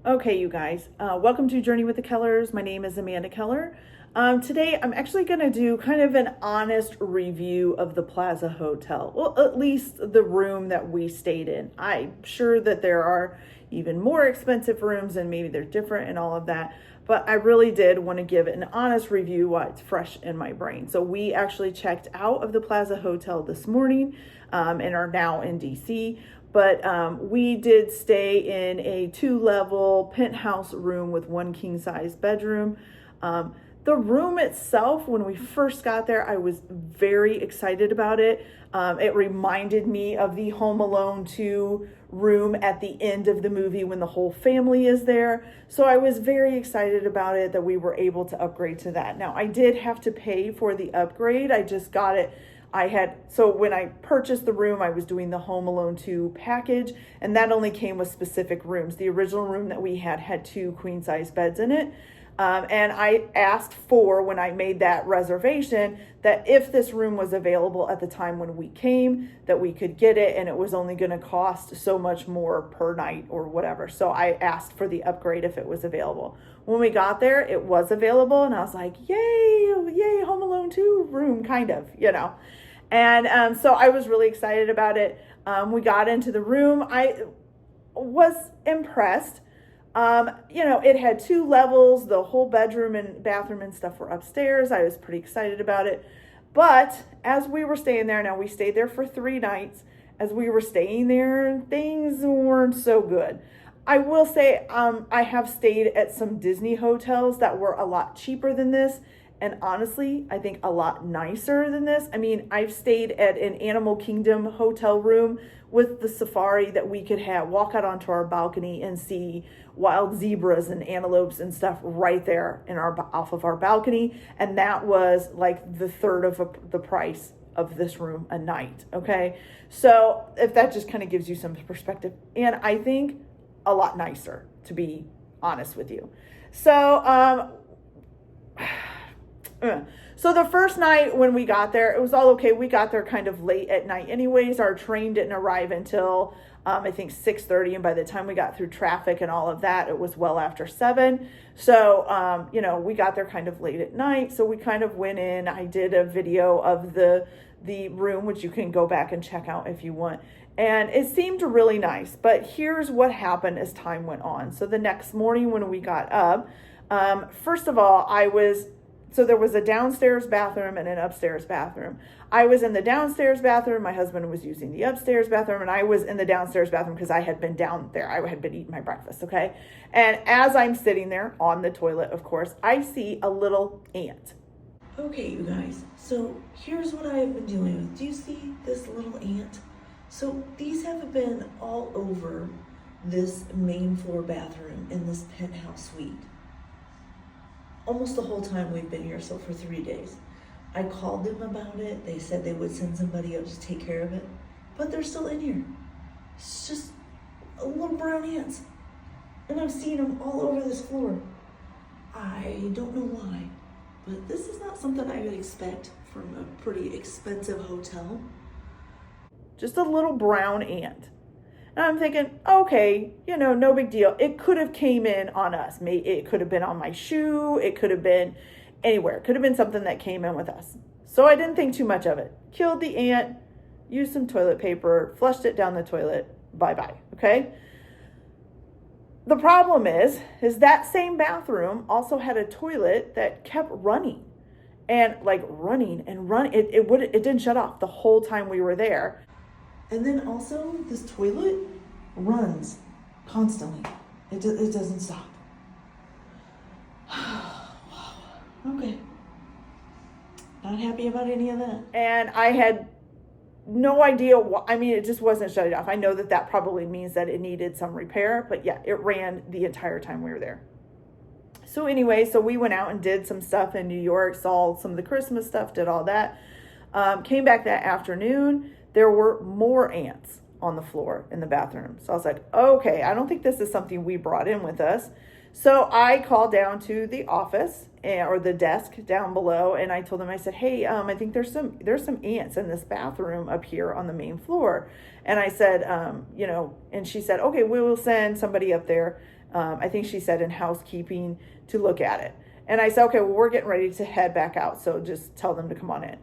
Okay, you guys, welcome to Journey with the Kellers. My name is Amanda Keller. Today, I'm actually going to do kind of an honest review of the Plaza Hotel. Well, at least the room that we stayed in. I'm sure that there are even more expensive rooms and maybe they're different and all of that. But I really did want to give an honest review while it's fresh in my brain. So we actually checked out of the Plaza Hotel this morning and are now in DC. But we did stay in a 2-level penthouse room with one king size bedroom. The room itself, when we first got there, I was very excited about it. It reminded me of the Home Alone 2 room at the end of the movie when the whole family is there. So I was very excited about it that we were able to upgrade to that. Now, I did have to pay for the upgrade. I just got it. So when I purchased the room, I was doing the Home Alone 2 package, and that only came with specific rooms. The original room that we had 2 queen size beds in it. And I asked for, when I made that reservation, that if this room was available at the time when we came, that we could get it, and it was only going to cost so much more per night or whatever. So I asked for the upgrade if it was available. When we got there, it was available, and I was like, yay, Home Alone 2 room, kind of, And so I was really excited about it. We got into the room. I was impressed. It had 2 levels. The whole bedroom and bathroom and stuff were upstairs. I was pretty excited about it. But as we were staying there, now we stayed there for 3 nights. As we were staying there, things weren't so good. I will say I have stayed at some Disney hotels that were a lot cheaper than this. And honestly, I think a lot nicer than this. I mean, I've stayed at an Animal Kingdom hotel room with the safari that we could walk out onto our balcony and see wild zebras and antelopes and stuff right there off of our balcony. And that was like the third of the price of this room a night. Okay. So if that just kind of gives you some perspective, and I think a lot nicer, to be honest with you. So the first night when we got there, it was all okay. We got there kind of late at night anyways. Our train didn't arrive until I think 6:30. And by the time we got through traffic and all of that, it was well after 7. So, we got there kind of late at night. So we kind of went in. I did a video of the room, which you can go back and check out if you want. And it seemed really nice. But here's what happened as time went on. So the next morning when we got up, first of all, so there was a downstairs bathroom and an upstairs bathroom. I was in the downstairs bathroom. My husband was using the upstairs bathroom, and I was in the downstairs bathroom because I had been down there. I had been eating my breakfast, okay? And as I'm sitting there on the toilet, of course, I see a little ant. Okay, you guys, so here's what I have been dealing with. Do you see this little ant? So these have been all over this main floor bathroom in this penthouse suite. Almost the whole time we've been here, so for 3 days. I called them about it. They said they would send somebody out to take care of it, but they're still in here. It's just a little brown ants, and I've seen them all over this floor. I don't know why, but this is not something I would expect from a pretty expensive hotel. Just a little brown ant. And I'm thinking, okay, no big deal. It could have came in on us. It could have been on my shoe. It could have been anywhere. It could have been something that came in with us. So I didn't think too much of it. Killed the ant, used some toilet paper, flushed it down the toilet. Bye-bye, okay? The problem is that same bathroom also had a toilet that kept running. And running and running. It didn't shut off the whole time we were there. And then also, this toilet runs constantly. It doesn't stop. Okay. Not happy about any of that. And I had no idea it just wasn't shutting off. I know that probably means that it needed some repair, but yeah, it ran the entire time we were there. So anyway, so we went out and did some stuff in New York, saw some of the Christmas stuff, did all that. Came back that afternoon. There were more ants on the floor in the bathroom. So I was like, okay, I don't think this is something we brought in with us. So I called down to the office or the desk down below, and I told them, I said, hey, I think there's some ants in this bathroom up here on the main floor. And I said, and she said, okay, we will send somebody up there. I think she said in housekeeping to look at it. And I said, okay, well, we're getting ready to head back out, so just tell them to come on in.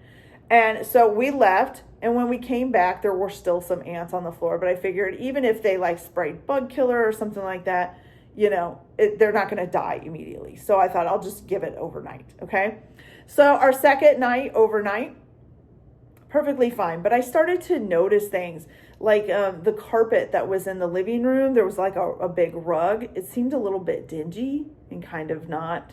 And so we left, and when we came back, there were still some ants on the floor, but I figured even if they like sprayed bug killer or something like that, they're not going to die immediately. So I thought I'll just give it overnight. Okay. So our second night overnight, perfectly fine. But I started to notice things like the carpet that was in the living room. There was like a big rug. It seemed a little bit dingy and kind of not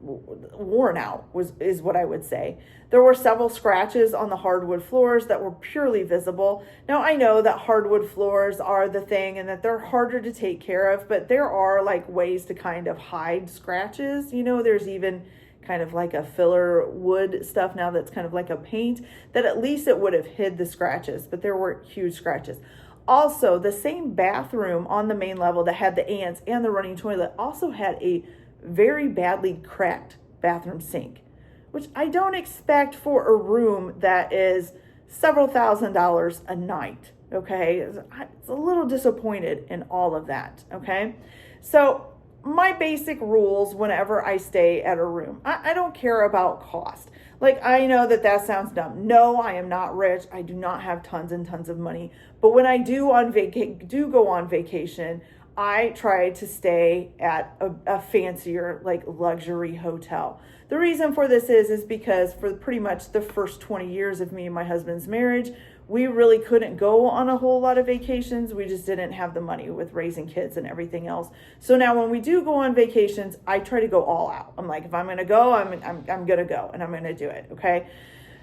worn out is what I would say. There were several scratches on the hardwood floors that were purely visible. Now I know that hardwood floors are the thing and that they're harder to take care of, but there are like ways to kind of hide scratches. There's even kind of like a filler wood stuff now that's kind of like a paint that at least it would have hid the scratches, but there were huge scratches. Also, the same bathroom on the main level that had the ants and the running toilet also had a very badly cracked bathroom sink, which I don't expect for a room that is several $1,000s a night. Okay. It's a little disappointed in all of that. Okay. So my basic rules whenever I stay at a room, I don't care about cost. Like, I know that sounds dumb. No, I am not rich. I do not have tons and tons of money. But when I do go on vacation, I try to stay at a fancier, like luxury hotel. The reason for this is because for pretty much the first 20 years of me and my husband's marriage, we really couldn't go on a whole lot of vacations. We just didn't have the money with raising kids and everything else. So now when we do go on vacations, I try to go all out. I'm like, if I'm going to go, I'm going to go and I'm going to do it. Okay.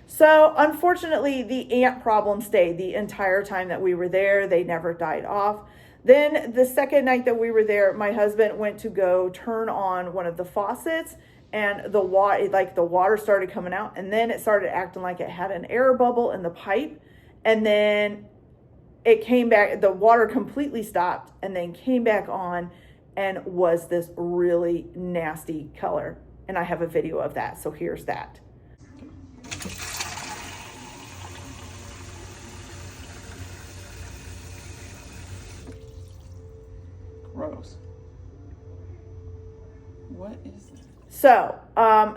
So unfortunately, the ant problem stayed the entire time that we were there. They never died off. Then the second night that we were there, my husband went to go turn on one of the faucets and the water started coming out, and then it started acting like it had an air bubble in the pipe. And then it came back, the water completely stopped and then came back on and was this really nasty color. And I have a video of that. So here's that. Gross. What is that? So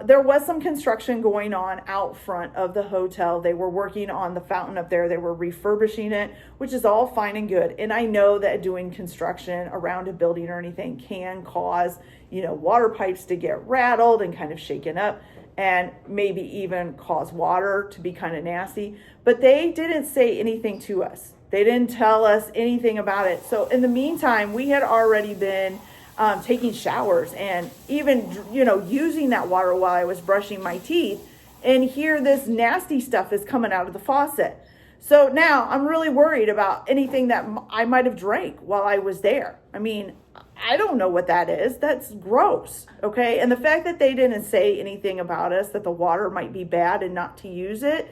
there was some construction going on out front of the hotel. They were working on the fountain up there. They were refurbishing it, which is all fine and good. And I know that doing construction around a building or anything can cause, water pipes to get rattled and kind of shaken up and maybe even cause water to be kind of nasty. But they didn't say anything to us. They didn't tell us anything about it. So in the meantime, we had already been taking showers and even, using that water while I was brushing my teeth, and here this nasty stuff is coming out of the faucet. So now I'm really worried about anything that I might have drank while I was there. I mean, I don't know what that is. That's gross. Okay. And the fact that they didn't say anything about us, that the water might be bad and not to use it,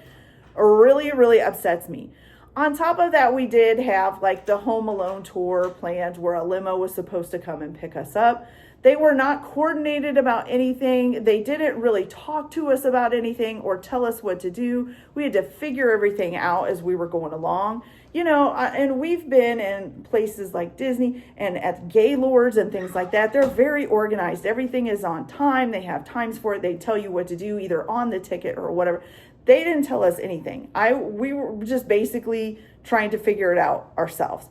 really, really upsets me. On top of that, we did have like the Home Alone tour planned where a limo was supposed to come and pick us up. They were not coordinated about anything. They didn't really talk to us about anything or tell us what to do. We had to figure everything out as we were going along. And we've been in places like Disney and at Gaylords and things like that. They're very organized. Everything is on time. They have times for it. They tell you what to do either on the ticket or whatever. They didn't tell us anything. We were just basically trying to figure it out ourselves.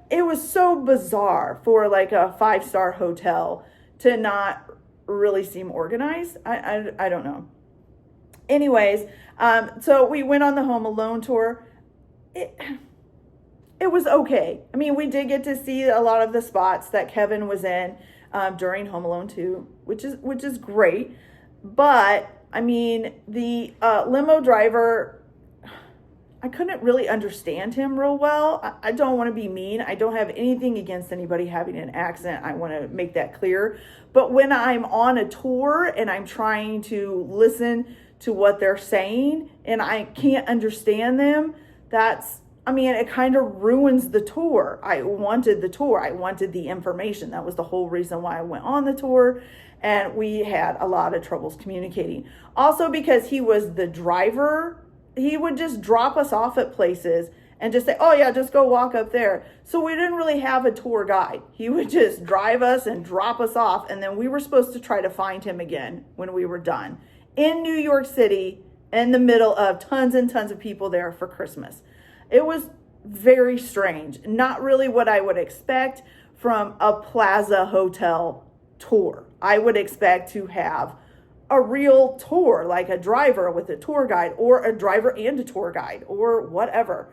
It was so bizarre for like a 5-star hotel to not really seem organized. I don't know. Anyways, so we went on the Home Alone tour. It was okay. I mean, we did get to see a lot of the spots that Kevin was in during Home Alone 2, which is great. But I mean, the limo driver, I couldn't really understand him real well. I don't want to be mean. I don't have anything against anybody having an accent. I want to make that clear. But when I'm on a tour and I'm trying to listen to what they're saying and I can't understand them, it kind of ruins the tour. I wanted the tour. I wanted the information. That was the whole reason why I went on the tour. And we had a lot of troubles communicating. Also because he was the driver, he would just drop us off at places and just say, oh yeah, just go walk up there. So we didn't really have a tour guide. He would just drive us and drop us off. And then we were supposed to try to find him again when we were done in New York City, in the middle of tons and tons of people there for Christmas. It was very strange. Not really what I would expect from a Plaza hotel tour. I would expect to have a real tour, like a driver with a tour guide, or a driver and a tour guide, or whatever.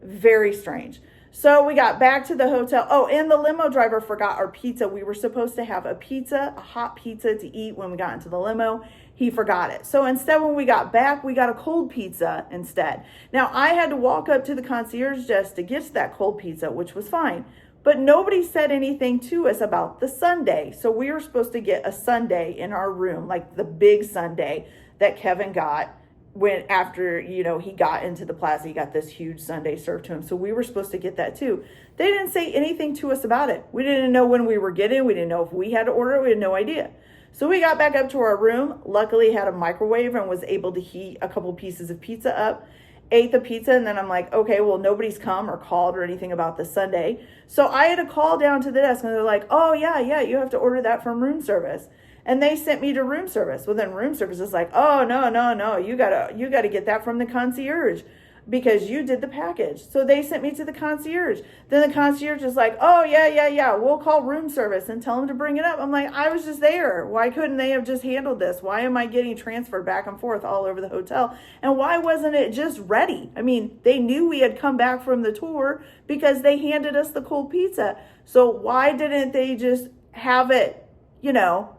Very strange. So we got back to the hotel. Oh, and the limo driver forgot our pizza. We were supposed to have a pizza, a hot pizza to eat when we got into the limo. He forgot it. So instead, when we got back, we got a cold pizza instead. Now, I had to walk up to the concierge desk to get that cold pizza, which was fine. But nobody said anything to us about the sundae. So we were supposed to get a sundae in our room, like the big sundae that Kevin got when after, he got into the Plaza. He got this huge sundae served to him. So we were supposed to get that too. They didn't say anything to us about it. We didn't know when we were getting it. We didn't know if we had to order it. We had no idea. So we got back up to our room, luckily had a microwave and was able to heat a couple pieces of pizza up. Ate the pizza, and then I'm like, okay, well, nobody's come or called or anything about the sundae. So I had to call down to the desk, and they're like, oh, yeah, you have to order that from room service. And they sent me to room service. Well, then room service is like, oh, no, you gotta get that from the concierge because you did the package. So they sent me to the concierge. Then the concierge is like, oh, yeah, we'll call room service and tell them to bring it up. I'm like, I was just there. Why couldn't they have just handled this? Why am I getting transferred back and forth all over the hotel? And why wasn't it just ready? I mean, they knew we had come back from the tour because they handed us the cold pizza. So why didn't they just have it,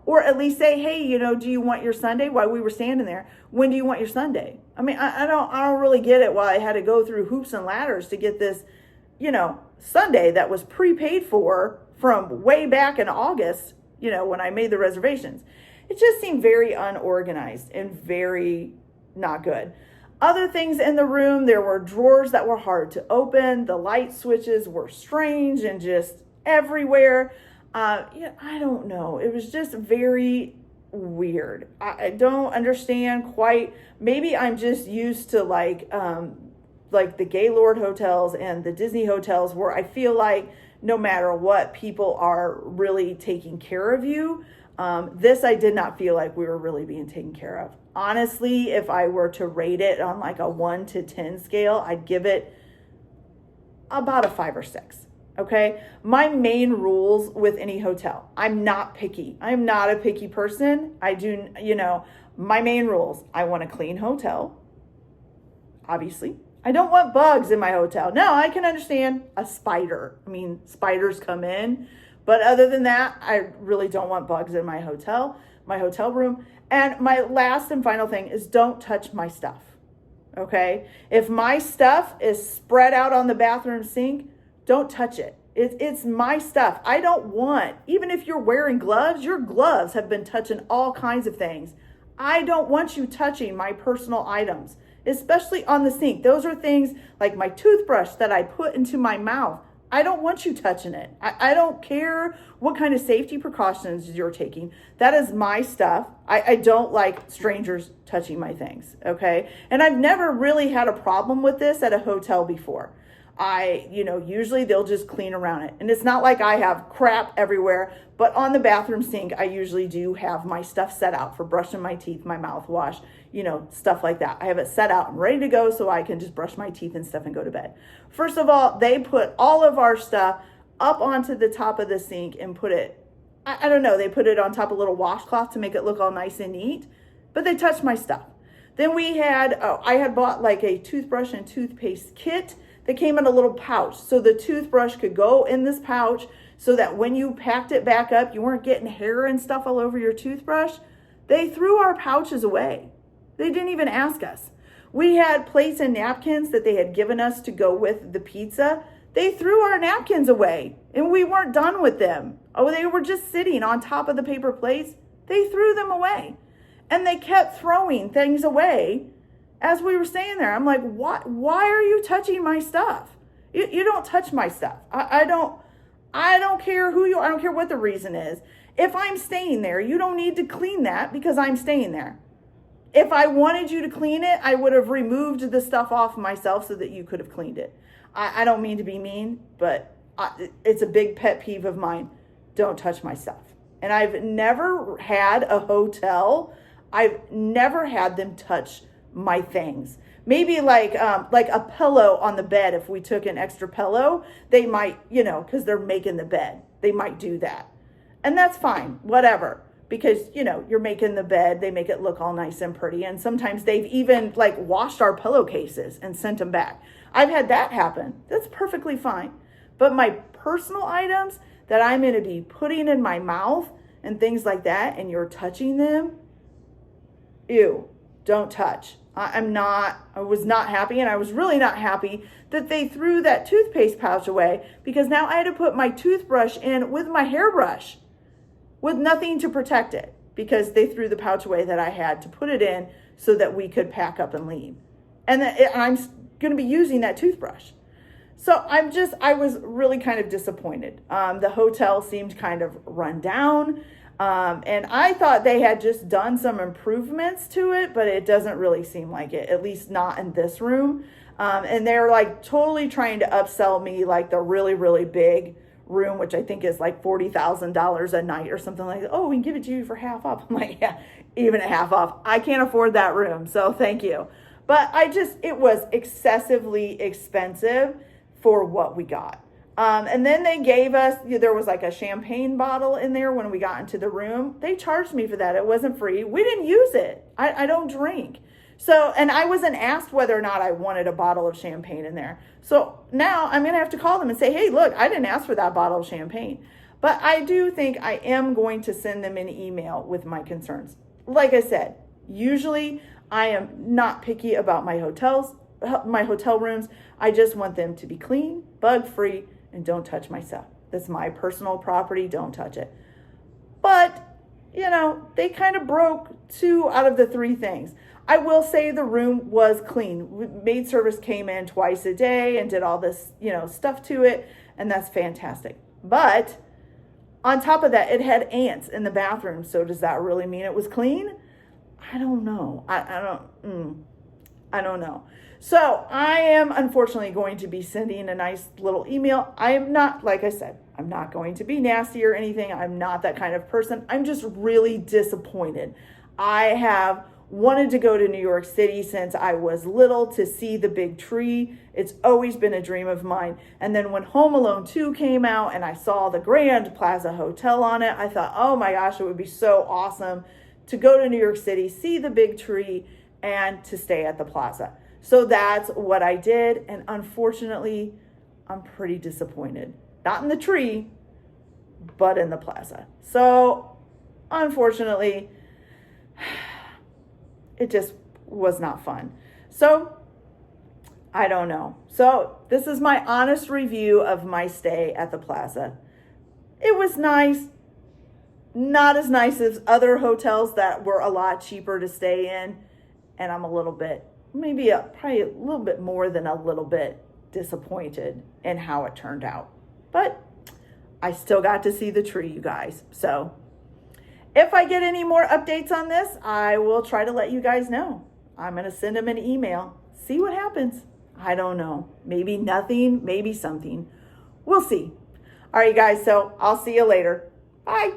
or at least say, hey, do you want your sundae while we were standing there? When do you want your sundae? I mean, I don't really get it why I had to go through hoops and ladders to get this, sundae that was prepaid for from way back in August, when I made the reservations. It just seemed very unorganized and very not good. Other things in the room, there were drawers that were hard to open. The light switches were strange and just everywhere. I don't know. It was just very weird. I don't understand quite. Maybe I'm just used to like the Gaylord hotels and the Disney hotels where I feel like no matter what, people are really taking care of you. This, I did not feel like we were really being taken care of. Honestly, if I were to rate it on like a 1 to 10 scale, I'd give it about a 5 or 6. Okay. My main rules with any hotel, I'm not picky. I'm not a picky person. I do, my main rules. I want a clean hotel. Obviously, I don't want bugs in my hotel. No, I can understand a spider. I mean, spiders come in, but other than that, I really don't want bugs in my hotel room. And my last and final thing is don't touch my stuff. Okay. If my stuff is spread out on the bathroom sink, don't touch it. It's my stuff. I don't want, even if you're wearing gloves, your gloves have been touching all kinds of things. I don't want you touching my personal items, especially on the sink. Those are things like my toothbrush that I put into my mouth. I don't want you touching it. I don't care what kind of safety precautions you're taking. That is my stuff. I don't like strangers touching my things, okay? And I've never really had a problem with this at a hotel before. Usually they'll just clean around it. And it's not like I have crap everywhere, but on the bathroom sink, I usually do have my stuff set out for brushing my teeth, my mouthwash, stuff like that. I have it set out and ready to go so I can just brush my teeth and stuff and go to bed. First of all, they put all of our stuff up onto the top of the sink and put it, I don't know, they put it on top of a little washcloth to make it look all nice and neat, but they touched my stuff. Then I had bought like a toothbrush and toothpaste kit. They came in a little pouch, so the toothbrush could go in this pouch so that when you packed it back up, you weren't getting hair and stuff all over your toothbrush. They threw our pouches away. They didn't even ask us. We had plates and napkins that they had given us to go with the pizza. They threw our napkins away, and we weren't done with them. Oh, they were just sitting on top of the paper plates. They threw them away, and they kept throwing things away as we were staying there. I'm like, why are you touching my stuff? You don't touch my stuff. I don't care who you are. I don't care what the reason is. If I'm staying there, you don't need to clean that because I'm staying there. If I wanted you to clean it, I would have removed the stuff off myself so that you could have cleaned it. I don't mean to be mean, but it's a big pet peeve of mine. Don't touch my stuff. And I've never had a hotel, I've never had them touch my things. Maybe like a pillow on the bed. If we took an extra pillow, they might, because they're making the bed, they might do that. And that's fine, whatever. Because, you're making the bed, they make it look all nice and pretty. And sometimes they've even washed our pillowcases and sent them back. I've had that happen. That's perfectly fine. But my personal items that I'm going to be putting in my mouth and things like that, and you're touching them, ew, don't touch. I was not happy, and I was really not happy that they threw that toothpaste pouch away, because now I had to put my toothbrush in with my hairbrush with nothing to protect it, because they threw the pouch away that I had to put it in so that we could pack up and leave. And I'm going to be using that toothbrush. So I was really kind of disappointed. The hotel seemed kind of run down. And I thought they had just done some improvements to it, but it doesn't really seem like it, at least not in this room. And they're totally trying to upsell me the really, really big room, which I think is $40,000 a night or something like that. Oh, we can give it to you for half off. I'm like, yeah, even at half off. I can't afford that room, so thank you. But it was excessively expensive for what we got. And then they gave us, there was a champagne bottle in there when we got into the room. They charged me for that. It wasn't free. We didn't use it. I don't drink. So, and I wasn't asked whether or not I wanted a bottle of champagne in there. So now I'm going to have to call them and say, hey, look, I didn't ask for that bottle of champagne. But I do think I am going to send them an email with my concerns. Like I said, usually I am not picky about my hotel rooms. I just want them to be clean, bug-free, and don't touch my stuff. That's my personal property. Don't touch it. But, they kind of broke 2 out of the 3 things. I will say the room was clean. Maid service came in twice a day and did all this, stuff to it. And that's fantastic. But on top of that, it had ants in the bathroom. So does that really mean it was clean? I don't know. I don't know. So I am unfortunately going to be sending a nice little email. I am not, like I said, I'm not going to be nasty or anything. I'm not that kind of person. I'm just really disappointed. I have wanted to go to New York City since I was little to see the big tree. It's always been a dream of mine. And then when Home Alone 2 came out and I saw the Grand Plaza Hotel on it, I thought, oh my gosh, it would be so awesome to go to New York City, see the big tree, and to stay at the Plaza. So that's what I did. And unfortunately, I'm pretty disappointed. Not in the tree, but in the Plaza. So unfortunately, it just was not fun. So I don't know. So this is my honest review of my stay at the Plaza. It was nice. Not as nice as other hotels that were a lot cheaper to stay in. And I'm a little bit, probably a little bit more than a little bit disappointed in how it turned out. But I still got to see the tree, you guys. So if I get any more updates on this, I will try to let you guys know. I'm going to send them an email. See what happens. I don't know. Maybe nothing, maybe something. We'll see. All right, guys. So I'll see you later. Bye.